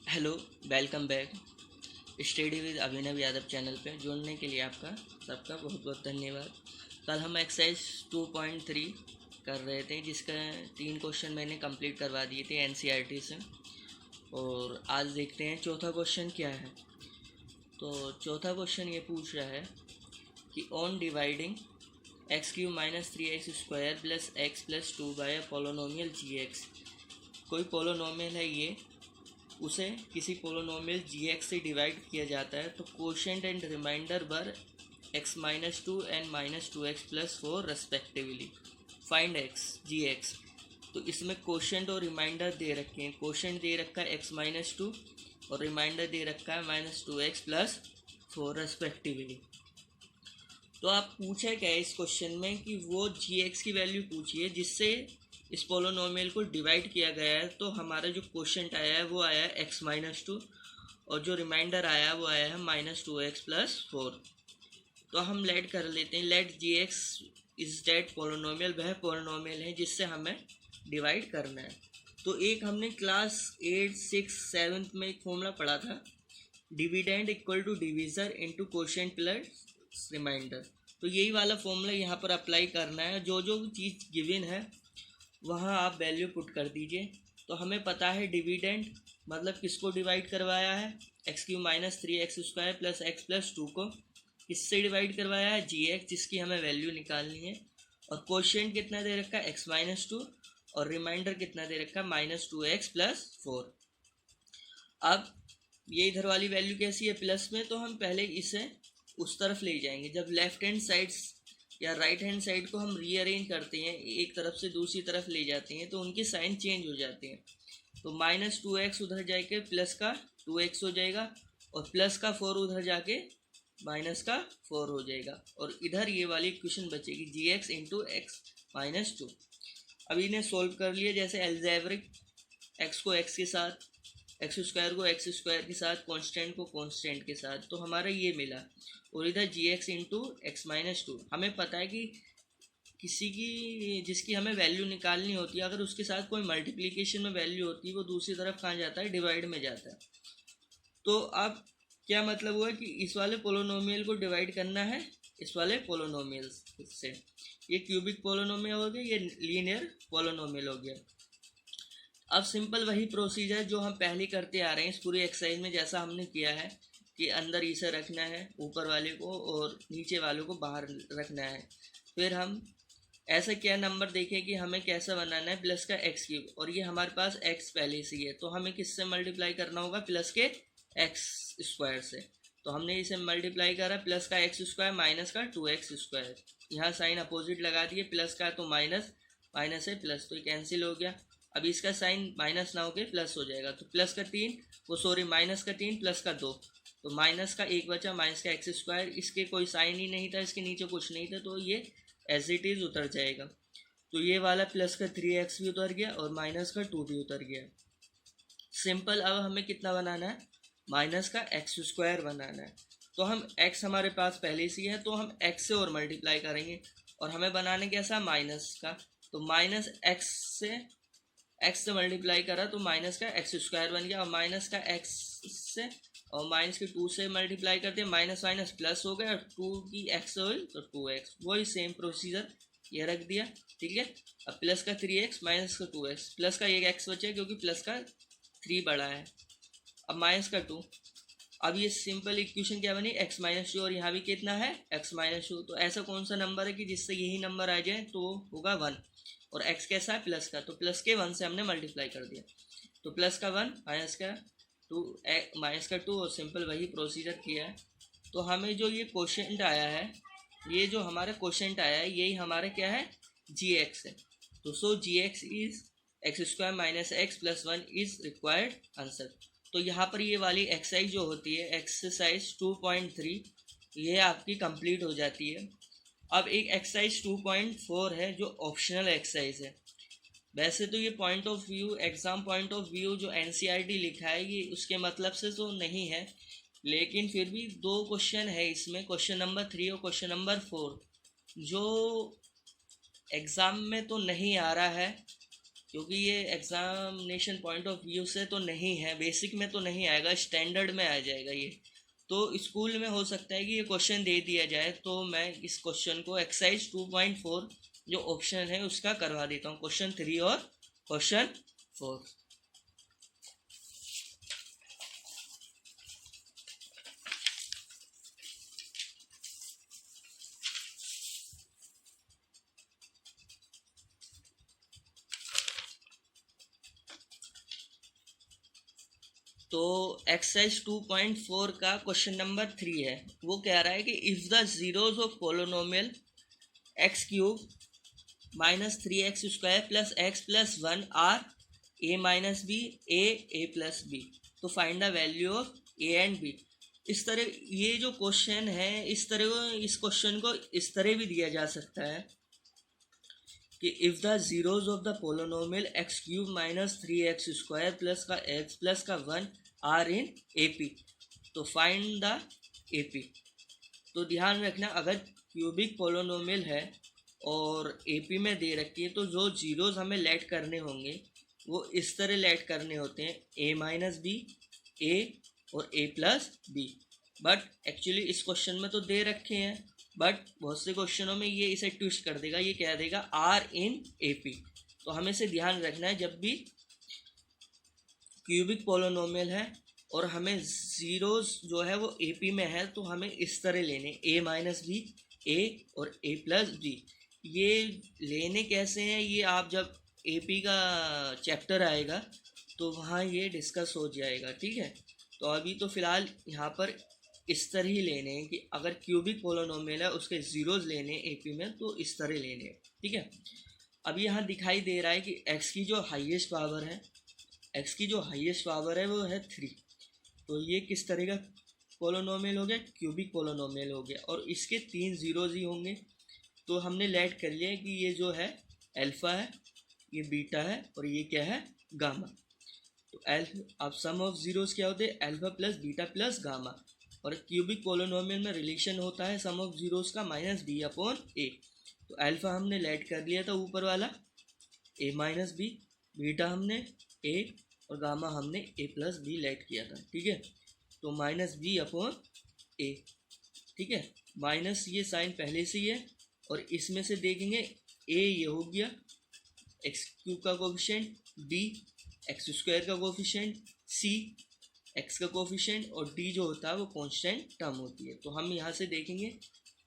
Hello, welcome back. Study with Abhinav Yadav channel पे जुड़ने के लिए आपका सबका बहुत बहुत धन्यवाद। कल हम एक्सरसाइज 2.3 कर रहे थे, जिसका 3 क्वेश्चन मैंने कंप्लीट करवा दिए थे एनसीईआरटी से। और आज देखते हैं चौथा क्वेश्चन क्या है। तो चौथा क्वेश्चन ये पूछ रहा है कि on dividing x³ minus 3x² plus x plus 2 by a polynomial gx। कोई पोलोनोमियल है ये, उसे किसी पोलोनोमियल gx से डिवाइड किया जाता है, तो कोशेंट एंड रिमाइंडर बर x-2 and -2x plus 4 respectively. Find x gx। तो इसमें कोशेंट और रिमाइंडर दे रखे हैं। कोशेंट दे रखा है x-2 और रिमाइंडर दे रखा है -2x प्लस 4 रेस्पेक्टिवली। तो आप पूछा क्या है इस क्वेश्चन में कि वो gx की वैल्यू पूछिए जिससे इस पोलोनोमियल को डिवाइड किया गया है। तो हमारा जो क्वोशंट आया है वो आया है x-2 और जो रिमाइंडर आया है वो आया है -2x प्लस 4। तो हम लेट कर लेते हैं, let gx is that polynomial, वह पोलोनोमियल है जिससे हमें डिवाइड करना है। तो एक हमने क्लास 8, 6, 7 में एक फॉर्मूला पढ़ा था, dividend equal to divisor into quotient plus remainder. तो यही वाला फॉर्मूला यहाँ पर अप्लाई करना है। जो जो चीज़ गिवन है वहाँ आप वैल्यू पुट कर दीजिए। तो हमें पता है डिविडेंड मतलब किसको डिवाइड करवाया है, x³ minus 3x² plus x plus 2 को। किससे डिवाइड करवाया है, gx, जिसकी हमें वैल्यू निकालनी है। और क्वोशिएंट कितना दे रखा है, x-2, और रिमाइंडर कितना दे रखा है, -2x प्लस 4। अब ये इधर वाली वैल्यू कैसी है, प्लस में, तो हम पहले इसे उस तरफ ले जाएंगे। जब लेफ्ट हैंड साइड या राइट हैंड साइड को हम रीअरेंज करते हैं, एक तरफ से दूसरी तरफ ले जाते हैं, तो उनकी साइन चेंज हो जाते हैं। तो -2x उधर जाके प्लस का 2x हो जाएगा और प्लस का 4 उधर जाके माइनस का 4 हो जाएगा। और इधर ये वाली इक्वेशन बचेगी gx इंटू x-2। अब इन्हें सोल्व कर लिए जैसे एल्जेब्रिक, x को x के साथ, x² को x² के साथ, कांस्टेंट को कांस्टेंट के साथ। तो हमारा ये मिला। और इधर gx इंटू x-2। हमें पता है कि किसी की जिसकी हमें वैल्यू निकालनी होती है, अगर उसके साथ कोई मल्टीप्लिकेशन में वैल्यू होती है, वो दूसरी तरफ कहाँ जाता है, डिवाइड में जाता है। तो अब क्या मतलब हुआ कि इस वाले पोलोनोमियल को डिवाइड करना है इस वाले पोलोनोमियल से। ये क्यूबिक पोलोनोमियल हो गया, ये लीनियर पोलोनोमियल हो गया। अब सिंपल वही प्रोसीजर जो हम पहले करते आ रहे हैं इस पूरी एक्सरसाइज में, जैसा हमने किया है कि अंदर इसे रखना है ऊपर वाले को और नीचे वालों को बाहर रखना है। फिर हम ऐसा क्या नंबर देखें कि हमें कैसा बनाना है, प्लस का x³, और ये हमारे पास x पहले से ही है, तो हमें किससे मल्टीप्लाई करना होगा, प्लस के x² से। तो हमने इसे मल्टीप्लाई करा, प्लस का x² माइनस का 2x²। यहाँ साइन अपोजिट लगा दिए, प्लस का तो माइनस, माइनस है प्लस, तो ये कैंसिल हो गया। अब इसका साइन माइनस ना होकर प्लस हो जाएगा, तो प्लस का 3, वो सॉरी माइनस का 3 प्लस का 2, तो माइनस का 1 बचा, माइनस का x²। इसके कोई साइन ही नहीं था, इसके नीचे कुछ नहीं था, तो ये एज इट इज़ उतर जाएगा। तो ये वाला प्लस का 3x भी उतर गया और माइनस का 2 भी उतर गया। सिंपल। अब हमें कितना बनाना है, माइनस का x² बनाना है। तो हम x हमारे पास पहले से ही है, तो हम x से और मल्टीप्लाई करेंगे और हमें बनाने कैसा, माइनस का। तो माइनस x से मल्टीप्लाई करा तो माइनस का x² बन गया, और माइनस का x से और माइनस के 2 से मल्टीप्लाई करते हैं, माइनस माइनस प्लस हो गया, और 2 की x हुई तो 2x। वही सेम प्रोसीजर ये रख दिया, ठीक है। अब प्लस का 3x माइनस का 2x, प्लस का एक x बचा क्योंकि प्लस का 3 बड़ा है। अब माइनस का 2। अब ये सिंपल इक्वेशन क्या बनी, x-2, और यहाँ भी कितना है, x-2। तो ऐसा कौन सा नंबर है कि जिससे यही नंबर आ जाए, तो होगा 1। और x कैसा है, प्लस का, तो प्लस के 1 से हमने मल्टीप्लाई कर दिया। तो प्लस का 1 माइनस का 2, माइनस का 2, और सिंपल वही प्रोसीजर किया है। तो हमें जो ये क्वोशंट आया है, ये जो हमारा क्वोशंट आया है, यही हमारा क्या है, gx है। तो सो gx is x² minus x plus 1 is required answer. तो यहाँ पर ये वाली एक्सरसाइज जो होती है, एक्सरसाइज 2.3, ये आपकी कंप्लीट हो जाती है। अब एक एक्सरसाइज 2.4 है जो ऑप्शनल एक्सरसाइज है। वैसे तो ये point of view, exam point of view जो एनसीईआरटी लिखा है, ये उसके मतलब से तो नहीं है, लेकिन फिर भी 2 क्वेश्चन है इसमें, क्वेश्चन नंबर 3 और क्वेश्चन नंबर 4, जो एग्ज़ाम में तो नहीं आ रहा है क्योंकि ये एग्जामिनेशन पॉइंट ऑफ व्यू से तो नहीं है, बेसिक में तो नहीं आएगा, स्टैंडर्ड में आ जाएगा ये। तो स्कूल में हो सकता है कि ये क्वेश्चन दे दिया जाए, तो मैं इस क्वेश्चन को एक्सरसाइज 2.4 जो ऑप्शन है उसका करवा देता हूँ, क्वेश्चन 3 और क्वेश्चन 4। तो एक्सरसाइज 2.4 का क्वेश्चन नंबर 3 है। वो कह रहा है कि if the zeros of polynomial x cube minus 3x² plus x plus 1 are a minus b a plus b, तो find the value of a and b. इस तरह ये जो क्वेश्चन है, इस क्वेश्चन को इस तरह भी दिया जा सकता है कि if the zeros of the polynomial x cube minus 3x² plus का एक्स प्लस का 1 आर इन ए पी, तो फाइंड द ए पी। तो ध्यान रखना, अगर क्यूबिक पोलोनोमियल है और ए पी में दे रखी है, तो जो जीरोज हमें लेट करने होंगे वो इस तरह लेट करने होते हैं, ए माइनस बी ए और ए प्लस बी। बट एक्चुअली इस क्वेश्चन में तो दे रखे हैं, बट बहुत से क्वेश्चनों में ये इसे ट्विस्ट कर देगा, ये कह देगा आर इन ए पी। तो हमें से ध्यान रखना है, जब भी क्यूबिक पोलोनोमियल है और हमें जीरोस जो है वो ए पी में है, तो हमें इस तरह लेने, ए माइनस बी ए और ए प्लस बी। ये लेने कैसे हैं, ये आप जब ए पी का चैप्टर आएगा तो वहाँ ये डिस्कस हो जाएगा, ठीक है। तो अभी तो फ़िलहाल यहाँ पर इस तरह ही लेने हैं कि अगर क्यूबिक पोलोनोमियल है उसके जीरोज लेने ए पी में, तो इस तरह लेने हैं, ठीक है। अभी यहाँ दिखाई दे रहा है कि एक्स की जो हाईएस्ट पावर है, एक्स की जो हाईएस्ट पावर है वो है 3। तो ये किस तरह का पोलोनोमियल हो गया, क्यूबिक पोलोनोमियल हो गया, और इसके 3 जीरोज ही होंगे। तो हमने लेट कर लिया कि ये जो है अल्फ़ा है, ये बीटा है और ये क्या है, गामा। तो अब सम ऑफ जीरोस क्या होते हैं, alpha plus beta plus gamma. और क्यूबिक पोलोनोमियल में रिलेशन होता है सम ऑफ जीरोस का माइनस बी अपॉन ए। तो अल्फ़ा हमने लेट कर लिया था ऊपर वाला, ए माइनस बी, बीटा हमने ए और गामा हमने ए प्लस बी लेट किया था, ठीक है। तो माइनस बी अपॉन ए, ठीक है। माइनस ये साइन पहले से ही है, और इसमें से देखेंगे ए ये हो गया एक्स क्यूब का कोफिशिएंट, बी एक्स स्क्वायर का कोफिशिएंट, सी एक्स का कोफिशिएंट, और डी जो होता है वो कांस्टेंट टर्म होती है। तो हम यहाँ से देखेंगे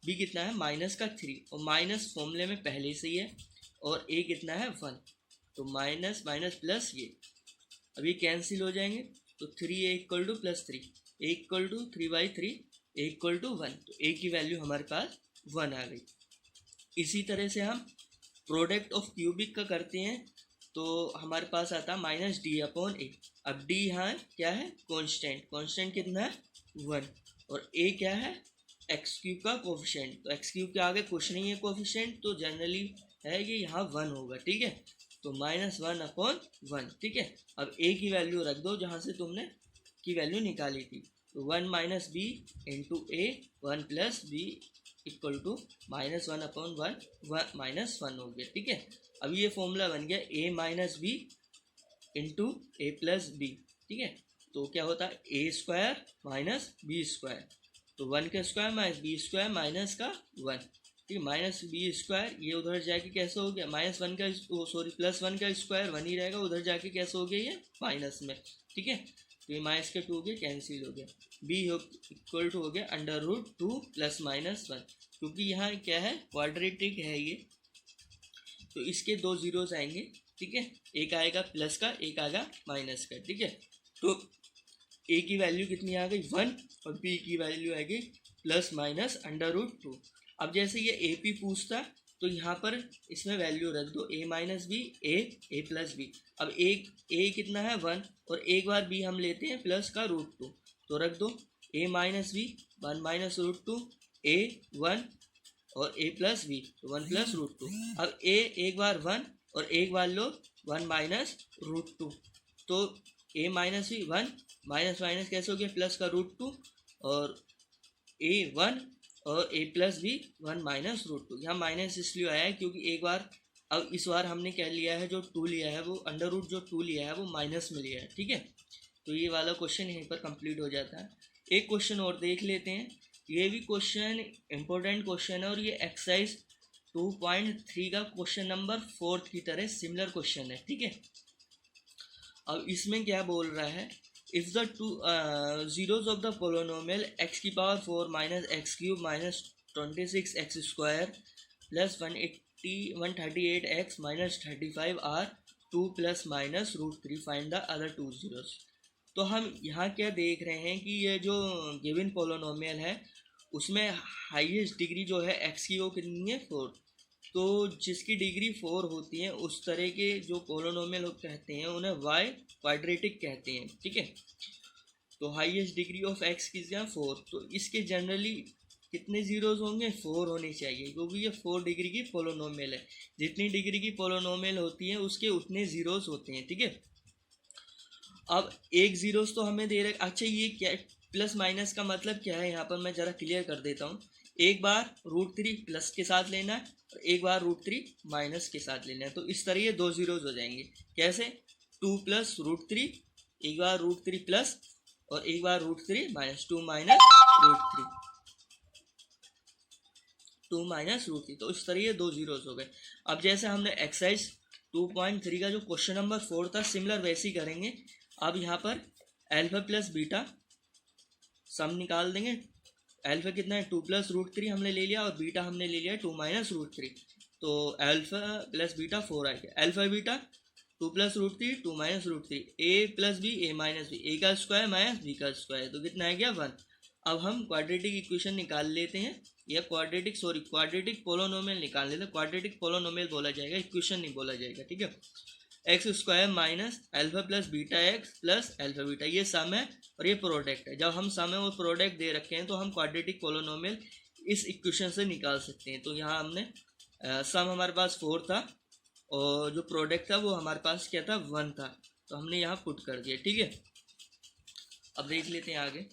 बी कितना है, माइनस का 3, और माइनस फॉर्मूले में पहले से ही है, और ए कितना है 1। तो माइनस माइनस प्लस ये, अब ये कैंसिल हो जाएंगे, तो 3 a equal to plus 3, a equal to 3/3, a equal to 1। तो ए की वैल्यू हमारे पास 1 आ गई। इसी तरह से हम प्रोडक्ट ऑफ क्यूबिक का करते हैं, तो हमारे पास आता है माइनस डी अपॉन ए। अब डी यहाँ क्या है, कांस्टेंट, कांस्टेंट कितना है 1, और ए क्या है एक्स क्यूब का कोफिशिएंट। तो एक्स क्यूब के आगे कुछ नहीं है कोफिशिएंट, तो जनरली है कि यहाँ 1 होगा, ठीक है। तो -1 अपॉन 1, ठीक है। अब ए की वैल्यू रख दो जहाँ से तुमने की वैल्यू निकाली थी, तो 1 minus B into A 1 plus B equal to -1 upon 1 -1 हो गया, ठीक है। अब ये फॉर्मूला बन गया A minus B into A plus B, ठीक है। तो क्या होता है A square minus B square, तो 1 का square minus B square minus का 1, ठीक है। माइनस बी स्क्वायर ये उधर जाके कैसे हो गया, -1 का +1 का स्क्वायर 1 ही रहेगा, उधर जाके कैसे हो गया ये माइनस में, ठीक है। तो ये माइनस के 2 हो गया, कैंसिल हो गया। बी इक्वल टू हो गया √2 + -1, क्योंकि यहाँ क्या है क्वाड्रेटिक है ये, तो इसके 2 जीरोस आएंगे, ठीक है। एक आएगा प्लस का, एक आएगा माइनस का, ठीक है। तो ए की वैल्यू कितनी आ गई 1, और बी की वैल्यू आ गई ±√2। अब जैसे ये ए पी पूछता, तो यहाँ पर इसमें वैल्यू रख दो ए minus b a plus B. अब ए कितना है 1, और एक बार बी हम लेते हैं प्लस का √2, तो रख दो ए माइनस बी 1 -√2 ए 1 और ए प्लस बी 1 + √2। अब ए एक बार 1 और एक बार लो 1 -√2, तो ए माइनस बी 1 माइनस माइनस कैसे हो गया प्लस का √2, और ए 1 और ए प्लस बी 1 -√2। यहाँ माइनस इसलिए आया है क्योंकि एक बार अब इस बार हमने क्या लिया है, जो 2 लिया है वो अंडर रूट जो 2 लिया है वो माइनस में लिया है, ठीक है। तो ये वाला क्वेश्चन यहीं पर कंप्लीट हो जाता है। एक क्वेश्चन और देख लेते हैं, ये भी क्वेश्चन इंपॉर्टेंट क्वेश्चन है और ये एक्सरसाइज 2.3 का क्वेश्चन नंबर 4 की तरह सिमिलर क्वेश्चन है, ठीक है। अब इसमें क्या बोल रहा है, if the two zeros of the polynomial x की power 4 minus X cube minus 26 X square plus 138x minus 35 are 2 plus minus √3, find the other 2 zeros. तो हम यहाँ क्या देख रहे हैं कि ये जो गिवन पोलोनोमियल है उसमें हाईएस्ट डिग्री जो है x की वो कितनी है, 4। तो जिसकी डिग्री 4 होती है उस तरह के जो पोलोनोमियल कहते हैं उन्हें y क्वाड्रेटिक कहते हैं, ठीक है। तो हाईएस्ट डिग्री ऑफ x की 4, तो इसके जनरली कितने जीरोज होंगे, 4 होने चाहिए, क्योंकि ये 4 डिग्री की पोलोनोमियल है। जितनी डिग्री की पोलोनोमियल होती है उसके उतने जीरोज होते हैं, ठीक है। अब एक जीरोस तो हमें दे रहे, अच्छा ये क्या प्लस माइनस का मतलब क्या है, यहाँ पर मैं ज़रा क्लियर कर देता हूँ। एक बार √3 प्लस के साथ लेना है और एक बार √3 माइनस के साथ लेना है, तो इस तरह ये 2 जीरोज हो जाएंगे। कैसे, 2 प्लस √3, एक बार √3 प्लस और एक बार √3 माइनस, 2 माइनस √3, 2 माइनस √3, तो इस तरह ये 2 जीरोज हो गए। अब जैसे हमने एक्सरसाइज 2.3 का जो क्वेश्चन नंबर 4 था सिमिलर वैसे ही करेंगे। अब यहाँ पर अल्फा प्लस बीटा सम निकाल देंगे। अल्फा कितना है, 2 प्लस √3 हमने ले लिया और बीटा हमने ले लिया 2 माइनस √3, तो अल्फा प्लस बीटा 4 आ गया। अल्फा बीटा 2 प्लस √3 2 माइनस √3, ए प्लस बी ए माइनस बी, ए का स्क्वायर माइनस बी का स्क्वायर, तो कितना आ गया 1। अब हम क्वाड्रेटिक इक्वेशन निकाल लेते हैं, या क्वाड्रेटिक पोलोनोमियल निकाल लेते हैं। क्वाड्रेटिक पोलोनोमियल बोला जाएगा, इक्वेशन नहीं बोला जाएगा, ठीक है। X square minus alpha plus beta x plus alpha beta, ये सम है और ये प्रोडक्ट है। जब हम सम है और प्रोडक्ट दे रखे हैं तो हम क्वाड्रेटिक पोलोनोमियल इस इक्वेशन से निकाल सकते हैं। तो यहाँ हमने सम हमारे पास 4 था और जो प्रोडक्ट था वो हमारे पास क्या था, 1 था, तो हमने यहाँ पुट कर दिया, ठीक है। अब देख लेते हैं आगे।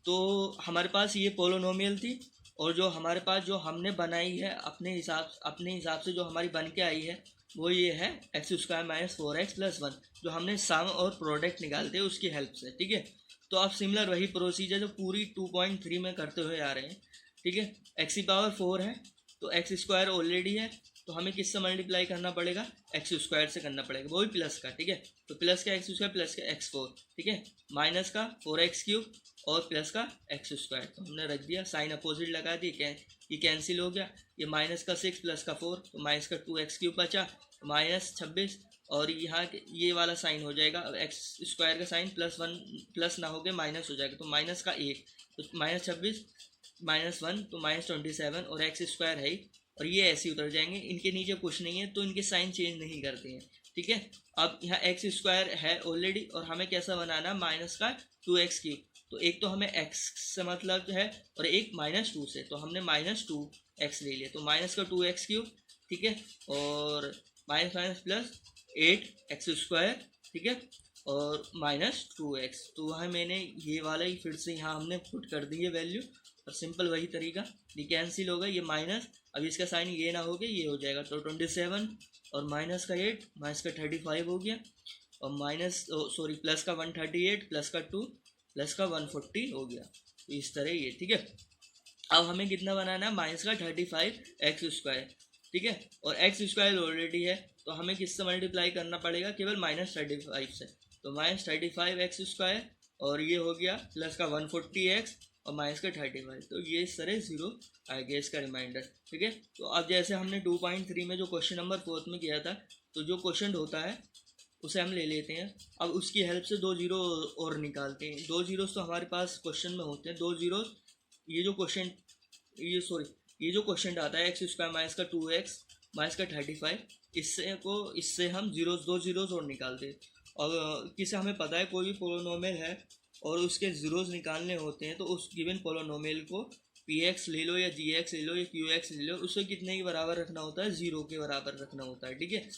तो हमारे पास ये पोलोनोमियल थी और जो हमारे पास जो हमने बनाई है अपने हिसाब से जो हमारी बन के आई है वो ये है x square minus 4x plus 1, जो हमने सम और प्रोडक्ट निकालते हैं उसकी हेल्प से, ठीक है। तो आप सिमिलर वही प्रोसीजर जो पूरी 2.3 में करते हुए आ रहे हैं, ठीक है। एक्स की पावर 4 है तो एक्स स्क्वायर ऑलरेडी है, तो हमें किससे मल्टीप्लाई करना पड़ेगा, एक्स स्क्वायर से करना पड़ेगा, वो भी प्लस का, ठीक है। तो प्लस का एक्स स्क्वायर प्लस का x4, ठीक है, माइनस का 4x क्यूब और प्लस का एक्स स्क्वायर, तो हमने रख दिया, साइन अपोजिट लगा दी, ये कैंसिल हो गया। ये माइनस का 6 प्लस का 4, तो माइनस का 2x क्यूब बचा, माइनस 26, और यहाँ ये वाला साइन हो जाएगा, एक्स स्क्वायर का साइन +1 प्लस ना हो गया माइनस हो जाएगा, तो माइनस का 1, तो माइनस 26 माइनस 1, तो माइनस 27, और एक्स स्क्वायर है ही, और ये ऐसे ही उतर जाएंगे, इनके नीचे कुछ नहीं है तो इनके साइन चेंज नहीं करते हैं, ठीक है। अब यहाँ एक्स स्क्वायर है ऑलरेडी और हमें कैसा बनाना, माइनस का 2x क्यूब, तो एक तो हमें x से मतलब है और एक -2 से, तो हमने -2x ले लिया, तो माइनस का 2x क्यूब, ठीक है, और minus minus plus 8x square, ठीक है, और -2x, तो वहाँ मैंने ये वाला ही फिर से यहाँ हमने पुट कर दी है वैल्यू, और सिंपल वही तरीका, ये कैंसिल होगा, ये माइनस, अब इसका साइन ये ना हो गया ये हो जाएगा, तो 27 और माइनस का 8 माइनस का 35 हो गया, और प्लस का 138 प्लस का 2 प्लस का 140 हो गया, तो इस तरह ये, ठीक है। अब हमें कितना बनाना है, माइनस का 35x स्क्वायर, ठीक है, और एक्स स्क्वायर ऑलरेडी है तो हमें किससे मल्टीप्लाई करना पड़ेगा, केवल -35 से, तो -35x स्क्वायर, और ये हो गया प्लस का 140x और माइनस का 35, तो ये इस तरह 0 आ गया इसका रिमाइंडर, ठीक है। तो अब जैसे हमने 2.3 में जो क्वेश्चन नंबर 4 में किया था, तो जो क्वेश्चन होता है उसे हम ले लेते हैं। अब उसकी हेल्प से 2 जीरो और निकालते हैं। 2 जीरोस तो हमारे पास क्वेश्चन में होते हैं, 2 जीरोस, ये जो क्वेश्चन आता है एक्स स्क्वायर माइनस का 2x माइनस का 35, इससे हम 2 जीरोस और निकालते हैं। और किसे हमें पता है कोई भी पोलोनोमियल है और उसके जीरोस निकालने होते हैं, तो उस गिवन पोलोनोमियल को px ले लो या gx ले लो या qx ले लो, उसे कितने के बराबर रखना होता है, 0 के बराबर रखना होता है, ठीक है।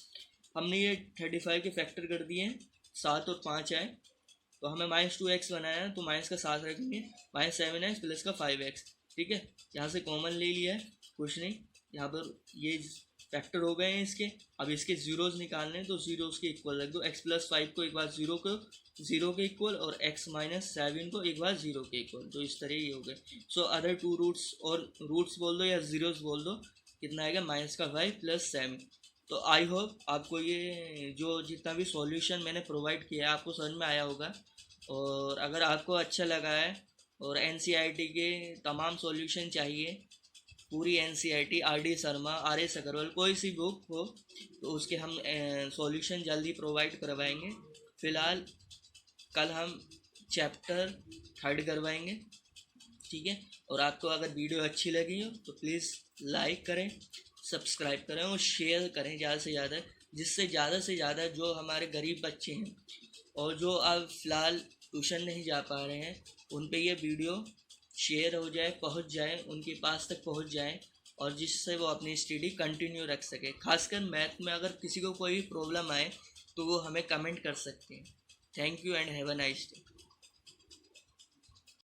हमने ये 35 के फैक्टर कर दिए हैं, 7 और 5 आए, तो हमें -2x बनाया है, तो माइनस का 7 रखेंगे, -7x प्लस का 5x, ठीक है, यहाँ से कॉमन ले लिया है, कुछ नहीं, यहाँ पर ये फैक्टर हो गए हैं इसके। अब इसके ज़ीरोज़ निकालने हैं तो ज़ीरोज़ के इक्वल रख दो। x+5 को एक बार ज़ीरो के इक्वल और x-7 को एक बार ज़ीरो के इक्वल, तो इस तरह ये हो गए। सो अदर टू रूट्स, और रूट्स बोल दो या ज़ीरोज़ बोल दो, कितना आएगा -5 + 7। तो आई होप आपको ये जो जितना भी सॉल्यूशन मैंने प्रोवाइड किया है आपको समझ में आया होगा। और अगर आपको अच्छा लगा है और एनसीईआरटी के तमाम सॉल्यूशन चाहिए, पूरी NCERT, R D. Sharma, R S. Agarwal, कोई सी बुक हो तो उसके हम सॉल्यूशन जल्दी प्रोवाइड करवाएंगे। फ़िलहाल कल हम चैप्टर 3 करवाएंगे, ठीक है। और आपको अगर वीडियो अच्छी लगी हो तो प्लीज़ लाइक करें, सब्सक्राइब करें और शेयर करें ज़्यादा से ज़्यादा, जिससे ज़्यादा से ज़्यादा जो हमारे गरीब बच्चे हैं और जो अब फ़िलहाल ट्यूशन नहीं जा पा रहे हैं उन पे ये वीडियो शेयर हो जाए, पहुंच जाए, उनके पास तक पहुंच जाए, और जिससे वो अपनी स्टडी कंटिन्यू रख सके। खासकर मैथ में अगर किसी को कोई प्रॉब्लम आए तो वो हमें कमेंट कर सकते हैं। Thank you and have a nice day.